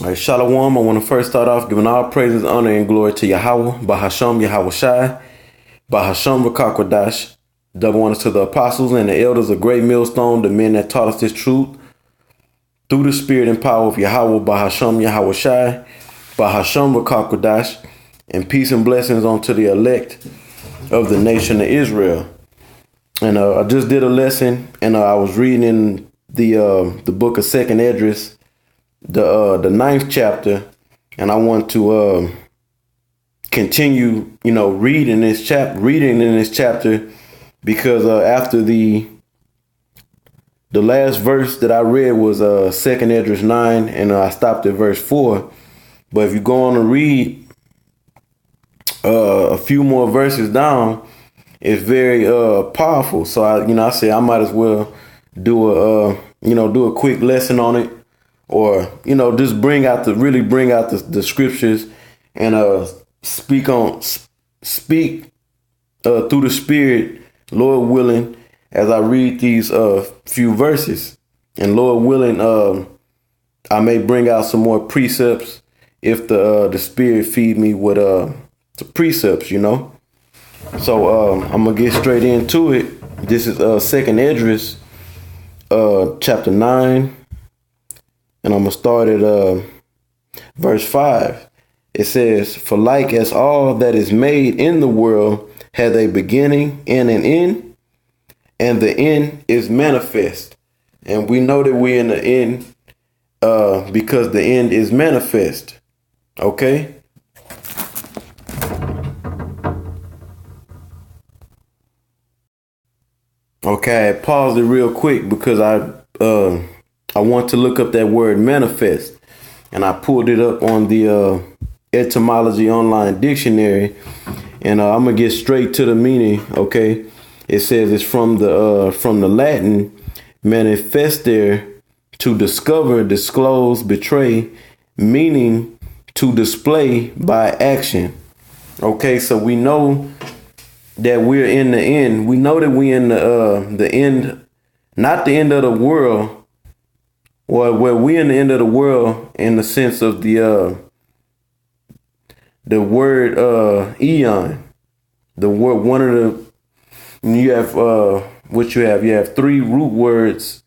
All right, Shalom. I want to first start off giving all praises, honor, and glory to Yahweh, Bahasham, Yahweh Shai, Bahasham, Rakakwadash. Double honors to the apostles and the elders of Great Millstone, the men that taught us this truth through the spirit and power of Yahweh, Bahasham, Yahweh Shai, Bahasham, Rakakwadash, and peace and blessings unto the elect of the nation of Israel. And I just did a lesson, and I was reading in the book of Second Esdras, the ninth chapter, and I want to continue, reading in this chapter, because after the last verse that I read was Second Esdras 9, and I stopped at verse 4. But if you go on to read a few more verses down, it's very powerful. So I say I might as well do a quick lesson on it. Or, just bring out the scriptures and speak through the Spirit, Lord willing, as I read these few verses. And Lord willing, I may bring out some more precepts if the Spirit feed me with the precepts, So I'm gonna get straight into it. This is Second Esdras, chapter 9. And I'm going to start at verse 5. It says, "For like as all that is made in the world hath a beginning and an end, and the end is manifest." And we know that we're in the end because the end is manifest. Okay? Okay, I paused it real quick because I want to look up that word manifest, and I pulled it up on the etymology online dictionary, and I'm gonna get straight to the meaning. Okay, it says it's from the Latin manifestere, to discover, disclose, betray, meaning to display by action. Okay, so we know that we're in the end. We know that we're in the end, not the end of the world. Well, we in the end of the world in the sense of the word eon. The word, one of the, you have you have three root words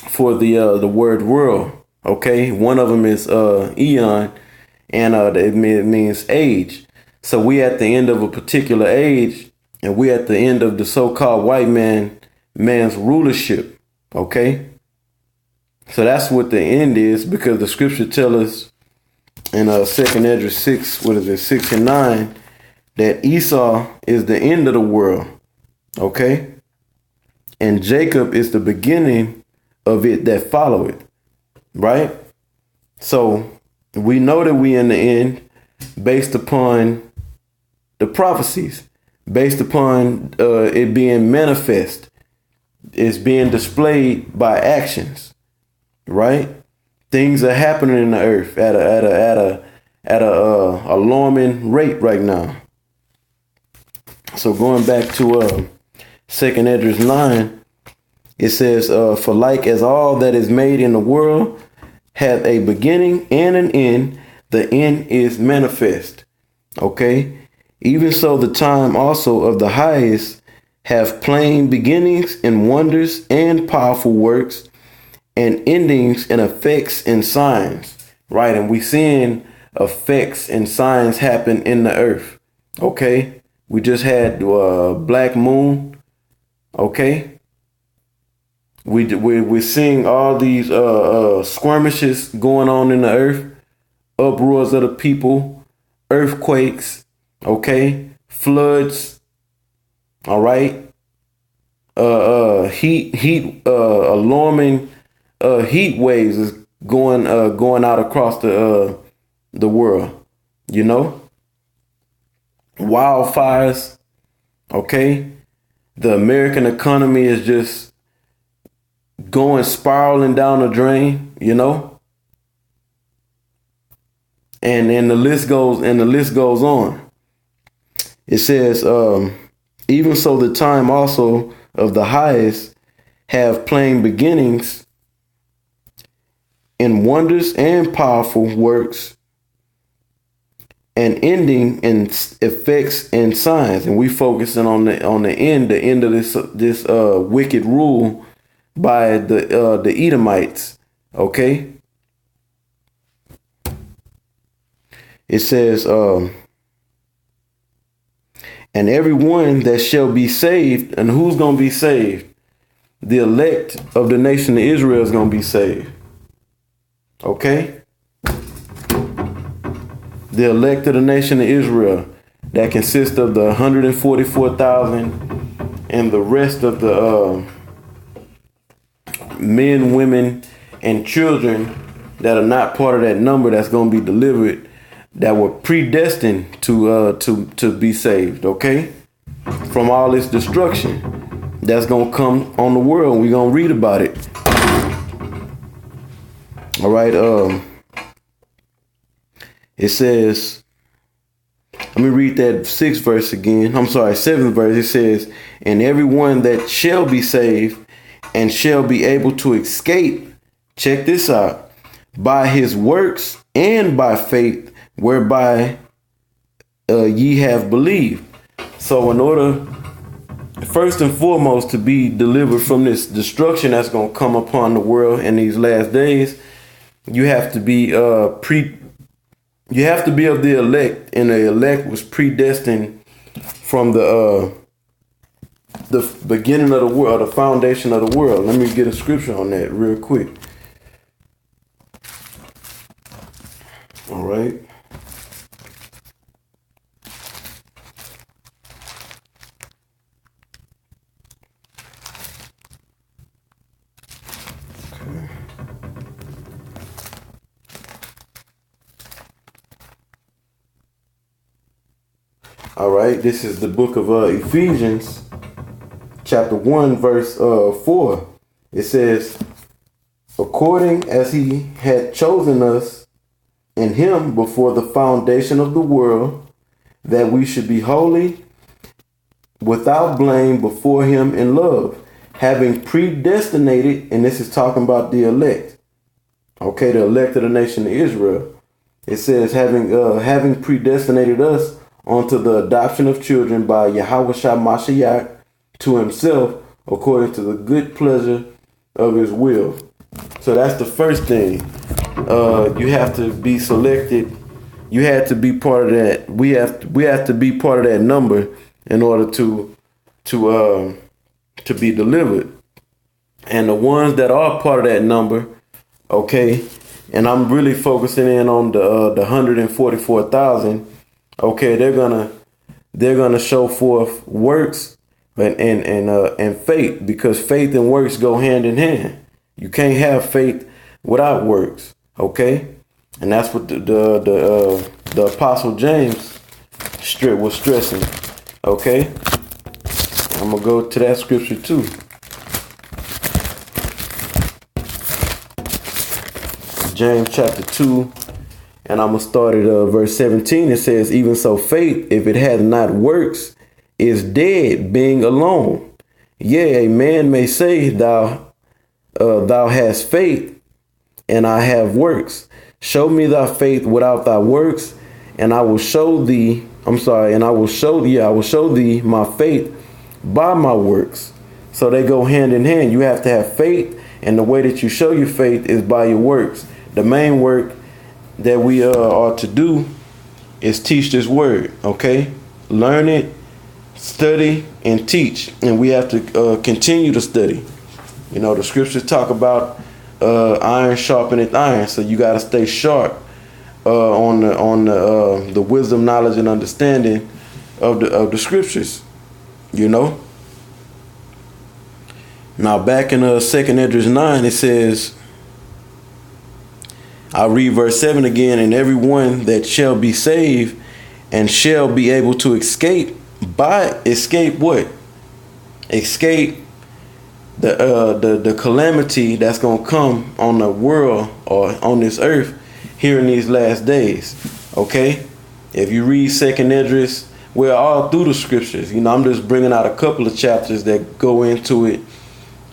for the word world. Okay, one of them is eon, and it means age. So we at the end of a particular age, and we at the end of the so-called white man's rulership. Okay. So that's what the end is, because the scripture tells us in Second Esdras 6, 6 and 9, that Esau is the end of the world, okay? And Jacob is the beginning of it that follow it, right? So we know that we in the end based upon the prophecies, based upon it being manifest. It's being displayed by actions. Right, things are happening in the earth at a alarming rate right now. So going back to Second Esdras 9, it says, "For like as all that is made in the world hath a beginning and an end, the end is manifest." Okay, even so the time also of the highest have plain beginnings and wonders and powerful works, and endings and effects and signs, right? And we seeing effects and signs happen in the earth. Okay, we just had Black Moon. Okay, we're seeing all these skirmishes going on in the earth, uproars of the people, earthquakes. Okay, floods. All right, alarming. Heat waves is going out across the world, wildfires. Okay, the American economy is just going spiraling down the drain, and the list goes on. It says, even so the time also of the highest have plain beginnings in wonders and powerful works, and ending in effects and signs. And we focusing on the end of this wicked rule by the Edomites. Okay. It says, and everyone that shall be saved, and who's going to be saved? The elect of the nation of Israel is going to be saved. Okay? The elect of the nation of Israel, that consists of the 144,000 and the rest of the men, women, and children that are not part of that number that's going to be delivered, that were predestined to be saved, okay? From all this destruction that's going to come on the world. We're going to read about it. All right. It says, let me read that 6th verse again. I'm sorry, 7th verse. It says, and everyone that shall be saved and shall be able to escape, check this out, by his works and by faith, whereby ye have believed. So in order, first and foremost, to be delivered from this destruction that's going to come upon the world in these last days, you have to be you have to be of the elect, and the elect was predestined from the beginning of the world, the foundation of the world. Let me get a scripture on that real quick. All right. All right, this is the book of Ephesians, chapter 1, verse 4. It says, according as he had chosen us in him before the foundation of the world, that we should be holy, without blame before him in love, having predestinated, and this is talking about the elect, okay, the elect of the nation of Israel. It says, having predestinated us unto the adoption of children by Yahweh Shah Mashiach to himself, according to the good pleasure of his will. So that's the first thing. You have to be selected. You had to be part of that. We have to be part of that number in order to be delivered. And the ones that are part of that number, okay, and I'm really focusing in on the 144,000. Okay, they're gonna show forth works and faith, because faith and works go hand in hand. You can't have faith without works. Okay, and that's what the Apostle James was stressing. Okay, I'm gonna go to that scripture too. James chapter 2. And I'm going to start at verse 17. It says, even so faith, if it hath not works, is dead, being alone. Yea, a man may say, thou hast faith, and I have works. Show me thy faith without thy works, and I will show thee, I will show thee my faith by my works. So they go hand in hand. You have to have faith, and the way that you show your faith is by your works. The main work that we are to do is teach this word, okay? Learn it, study, and teach. And we have to continue to study. You know, the scriptures talk about iron sharpeneth iron, so you got to stay sharp on the wisdom, knowledge, and understanding of the scriptures. You know. Now back in 2nd Esdras 9, it says, I'll read verse 7 again. And everyone that shall be saved and shall be able to escape what? Escape the calamity that's going to come on the world or on this earth here in these last days. Okay? If you read 2nd Esdras, we're all through the scriptures. You know, I'm just bringing out a couple of chapters that go into it,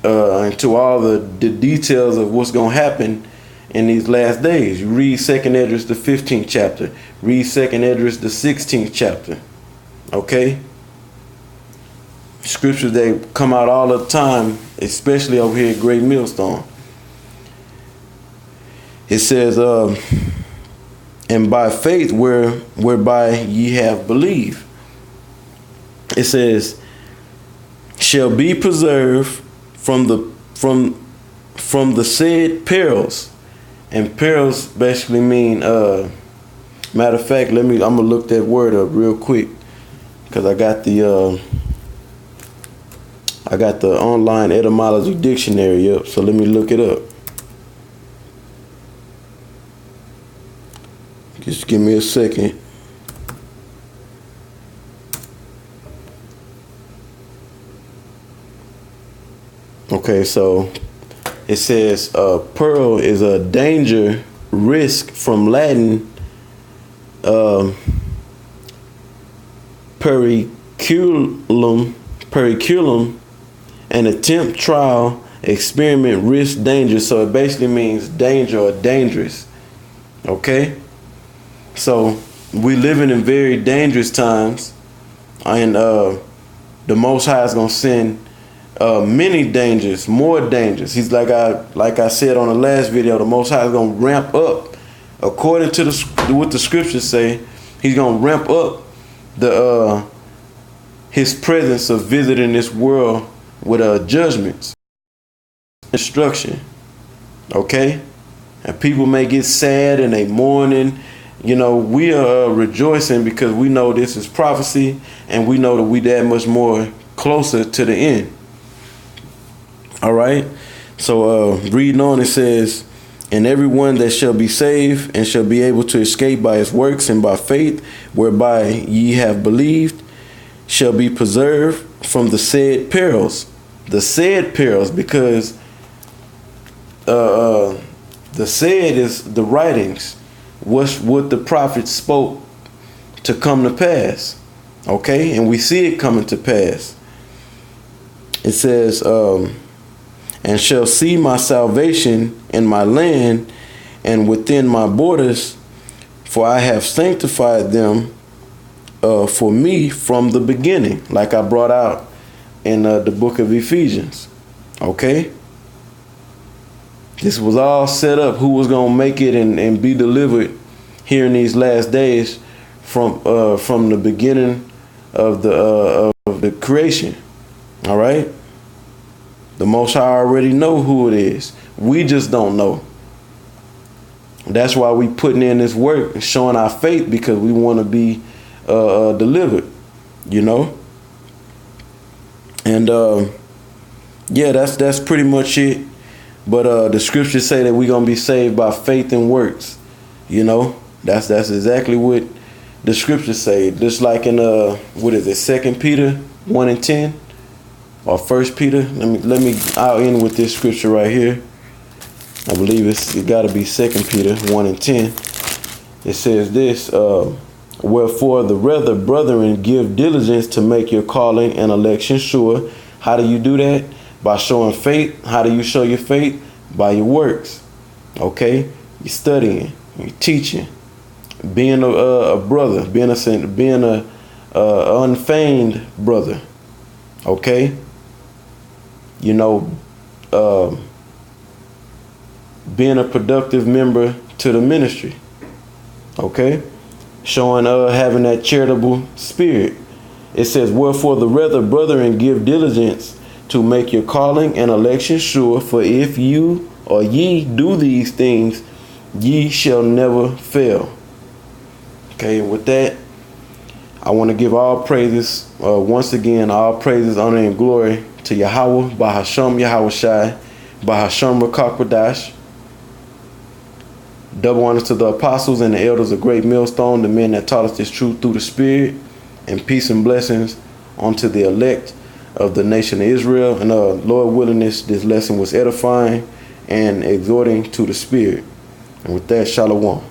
into all the details of what's going to happen in these last days. You read 2nd Esdras, the 15th chapter. Read 2nd Esdras, the 16th chapter. Okay? Scriptures that come out all the time, especially over here at Great Millstone. It says, and by faith whereby ye have believed. It says, shall be preserved from the said perils. And perils basically mean, matter of fact, I'm gonna look that word up real quick, because I got the online etymology dictionary up, so let me look it up. Just give me a second. Okay, so it says peril is a danger, risk, from Latin periculum, an attempt, trial, experiment, risk, danger. So it basically means danger or dangerous. Okay? So we living in very dangerous times, and the Most High is gonna send many dangers, more dangers. He's like I said on the last video, the Most High is gonna ramp up, according to what the scriptures say. He's gonna ramp up his presence of visiting this world with judgments, instruction. Okay, and people may get sad and they mourning. You know, we are rejoicing because we know this is prophecy, and we know that we that much more closer to the end. All right. So reading on, it says, and everyone that shall be saved and shall be able to escape by his works and by faith whereby ye have believed shall be preserved from the said perils. The said perils, because the said is the writings, what the prophets spoke to come to pass. Okay, and we see it coming to pass. It says, and shall see my salvation in my land and within my borders, for I have sanctified them for me from the beginning, like I brought out in the book of Ephesians. Okay, this was all set up, who was gonna make it and be delivered here in these last days from the beginning of the creation. All right. The Most High already know who it is. We just don't know. That's why we putting in this work and showing our faith, because we want to be delivered, you know. And yeah, that's pretty much it. But the scriptures say that we're gonna be saved by faith and works. You know, that's exactly what the scriptures say. Just like in 2 Peter 1:10. Or 1 Peter, I'll end with this scripture right here. I believe it got to be 2 Peter 1:10. It says this, wherefore the rather, brethren, give diligence to make your calling and election sure. How do you do that? By showing faith. How do you show your faith? By your works. Okay? You're studying, you're teaching, being a brother, being a unfeigned brother. Okay? You know, being a productive member to the ministry. Okay? Showing having that charitable spirit. It says, wherefore the rather, brethren, give diligence to make your calling and election sure, for if you or ye do these things, ye shall never fail. Okay, and with that, I want to give all praises, once again, all praises, honor, and glory to Yahweh, Bahasham Yahweh Shai, Bahasham Rakakwadash. Double honor to the apostles and the elders of Great Millstone, the men that taught us this truth through the Spirit, and peace and blessings unto the elect of the nation of Israel. And Lord willing, this lesson was edifying and exhorting to the Spirit. And with that, Shalom.